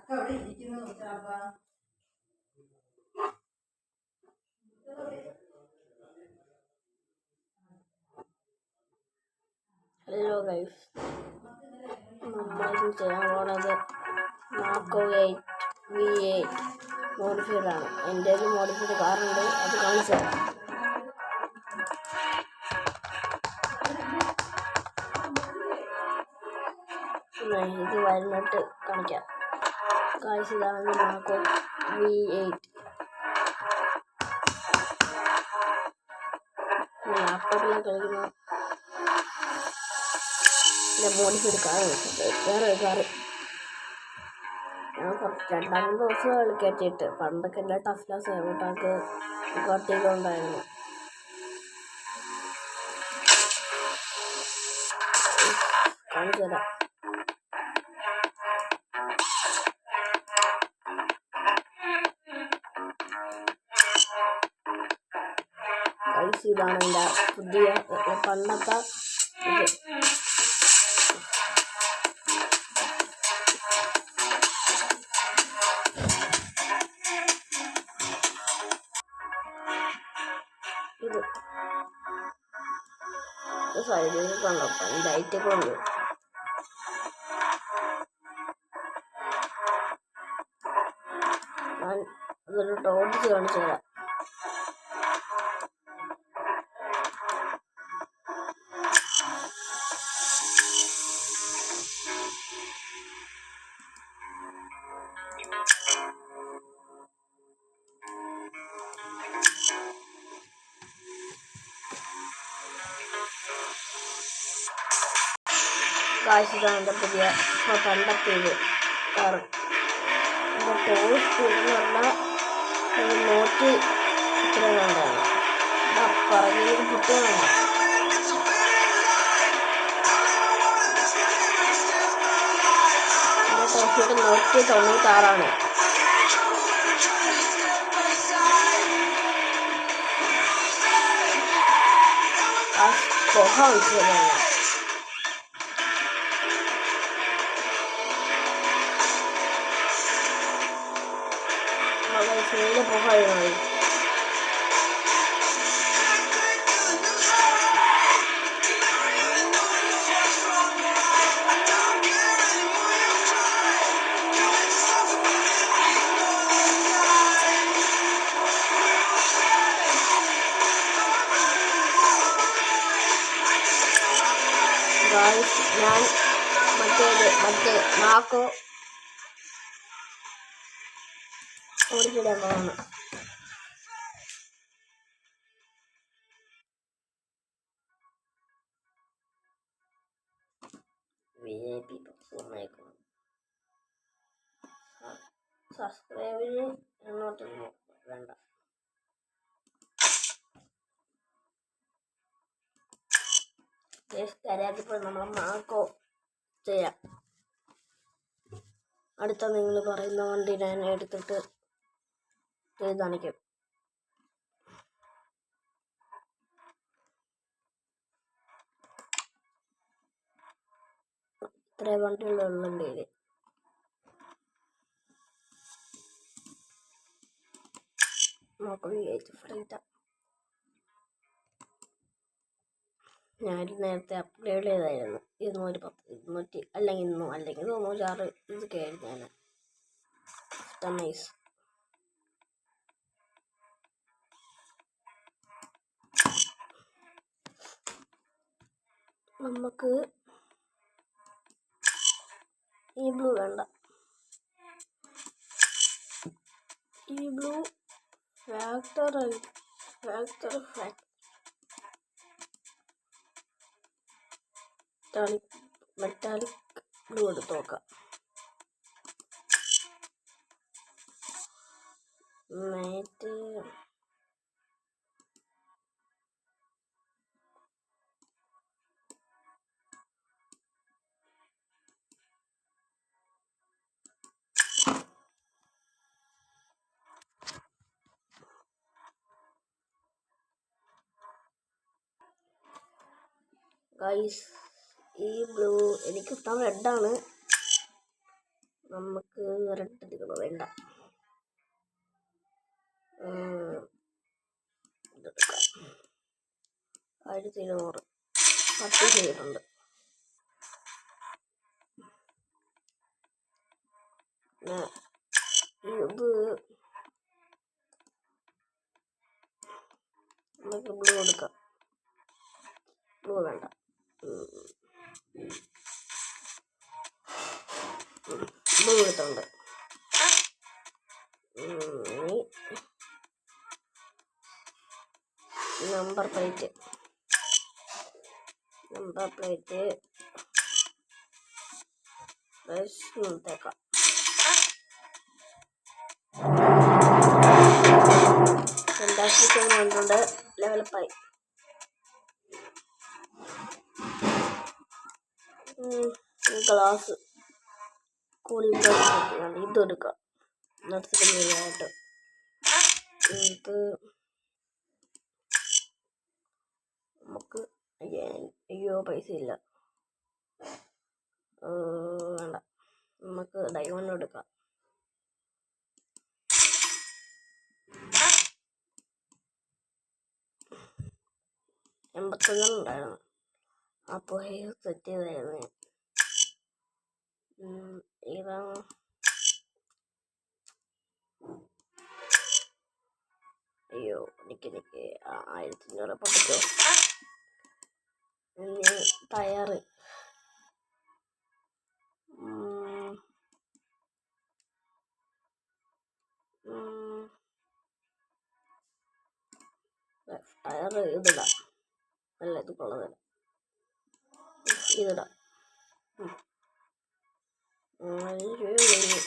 Hello guys, നമ്മൾ ചെയ്യാൻ പോണത് മാക്കോ 8 V8 മോഡിഫൈഡ് ആണ്. എൻ്റെ ഒരു മോഡിഫൈഡ് കാറുണ്ട്, അത് കാണിച്ചു തരാം. ഇത് വരുന്നിട്ട് കാണിക്കാം. ഗൈസ്, ഇതാണ് മാക്കോ V8. ലാപ്ടോപ്പിലാണ് കളിക്കുന്ന മോഡിഫൈഡ് കാറാണ്. വേറെ ഒരു കാറ് ഞാൻ രണ്ടാമത് ദിവസം കളിക്കറ്റിയിട്ട്. പണ്ടൊക്കെ എല്ലാ ടഫ്ല സേവട്ടാക്ക് കട്ടിയിട്ടുണ്ടായിരുന്നു. കാണിച്ചു തരാം. ഇതാണ് എൻ്റെ പുതിയ പണ്ടത്തെ ഇത് സൈഡിൽ കണ്ടപ്പോൾ ലൈറ്റൊക്കെ ഉണ്ട്. ഞാൻ അതൊരു ടോട്ടിച്ച് കാണിച്ചു തരാം. ഇതാണ് എൻ്റെ പുതിയ പണ്ടത്തെ കാറ്. എൻ്റെ ടോൾ സ്പീഡ് എന്ന് പറഞ്ഞാൽ 100 ഇത്രയും കൊണ്ടാണ്. പറഞ്ഞത് കുട്ടികളുണ്ട്. എൻ്റെ ടോൾ സ്പീഡ് 196. ആ പുക വെച്ചതാണ്. നീല പുകയാണ്. ഞാൻ മറ്റേ മാക്കോ ഓടിച്ചിടാൻ പോകണം. VIP സബ്സ്ക്രൈബിന് എന്നോട്ടൊന്നും വേണ്ട. കരയാക്കിപ്പോൾ നമ്മൾ മാക്കോ ചെയ്യാം. അടുത്ത നിങ്ങൾ പറയുന്ന വണ്ടി ഞാൻ എടുത്തിട്ട് ചെയ്ത് കാണിക്കും. ഇത്രേ വണ്ടികളുണ്ട് ഇതിൽ. ഞാൻ നേരത്തെ അപ്ഗ്രേഡ് ചെയ്തായിരുന്നു. 210, 200 അല്ലെങ്കിൽ 96 ഇതൊക്കെ ആയിരുന്നു ഞാൻ. കസ്റ്റമൈസ് നമുക്ക് ഈ ബ്ലൂ വേണ്ട. ഈ ബ്ലൂ ഫാക്ടർ മെറ്റാലിക് ബ്ലൂ എടുത്ത് നോക്കാം. മറ്റേ ഗൈസ്, ഈ ബ്ലൂ എനിക്ക് ഇഷ്ടം റെഡാണ്. നമുക്ക് റെഡ് എടുക്കണം, വേണ്ട. ഇതെടുക്കാം. 1200 10 ചെയ്തിട്ടുണ്ട്. ഇത് നമുക്ക് ബ്ലൂ എടുക്കാം. ബ്ലൂ വേണ്ട, ബ്ലൂ എടുത്തുണ്ട്. നമ്പർ പ്ലേറ്റ് നിർത്തേക്കാം. കണ്ടുകൊണ്ട് ലെവലപ്പായി. ഗ്ലാസ് കൂളിംഗ് ഗ്ലാസ് ഇതെടുക്കാം. നട്സിനായിട്ട് ഇത് നമുക്ക് അയ്യോ പൈസ ഇല്ല, വേണ്ട. നമുക്ക് ഡയമണ്ട് എടുക്കാം. ഉണ്ടായിരുന്നു, അപ്പോൾ സെറ്റ് ചെയ്തായിരുന്നു. ഇതാണ് അയ്യോ നിക്ക് 1500 പൊട്ടിച്ചോ. ടയറ് ഇതിടാം. അല്ല ഇത് കൊള്ളതല്ല, ഇതിടാം. 1000 രൂപ.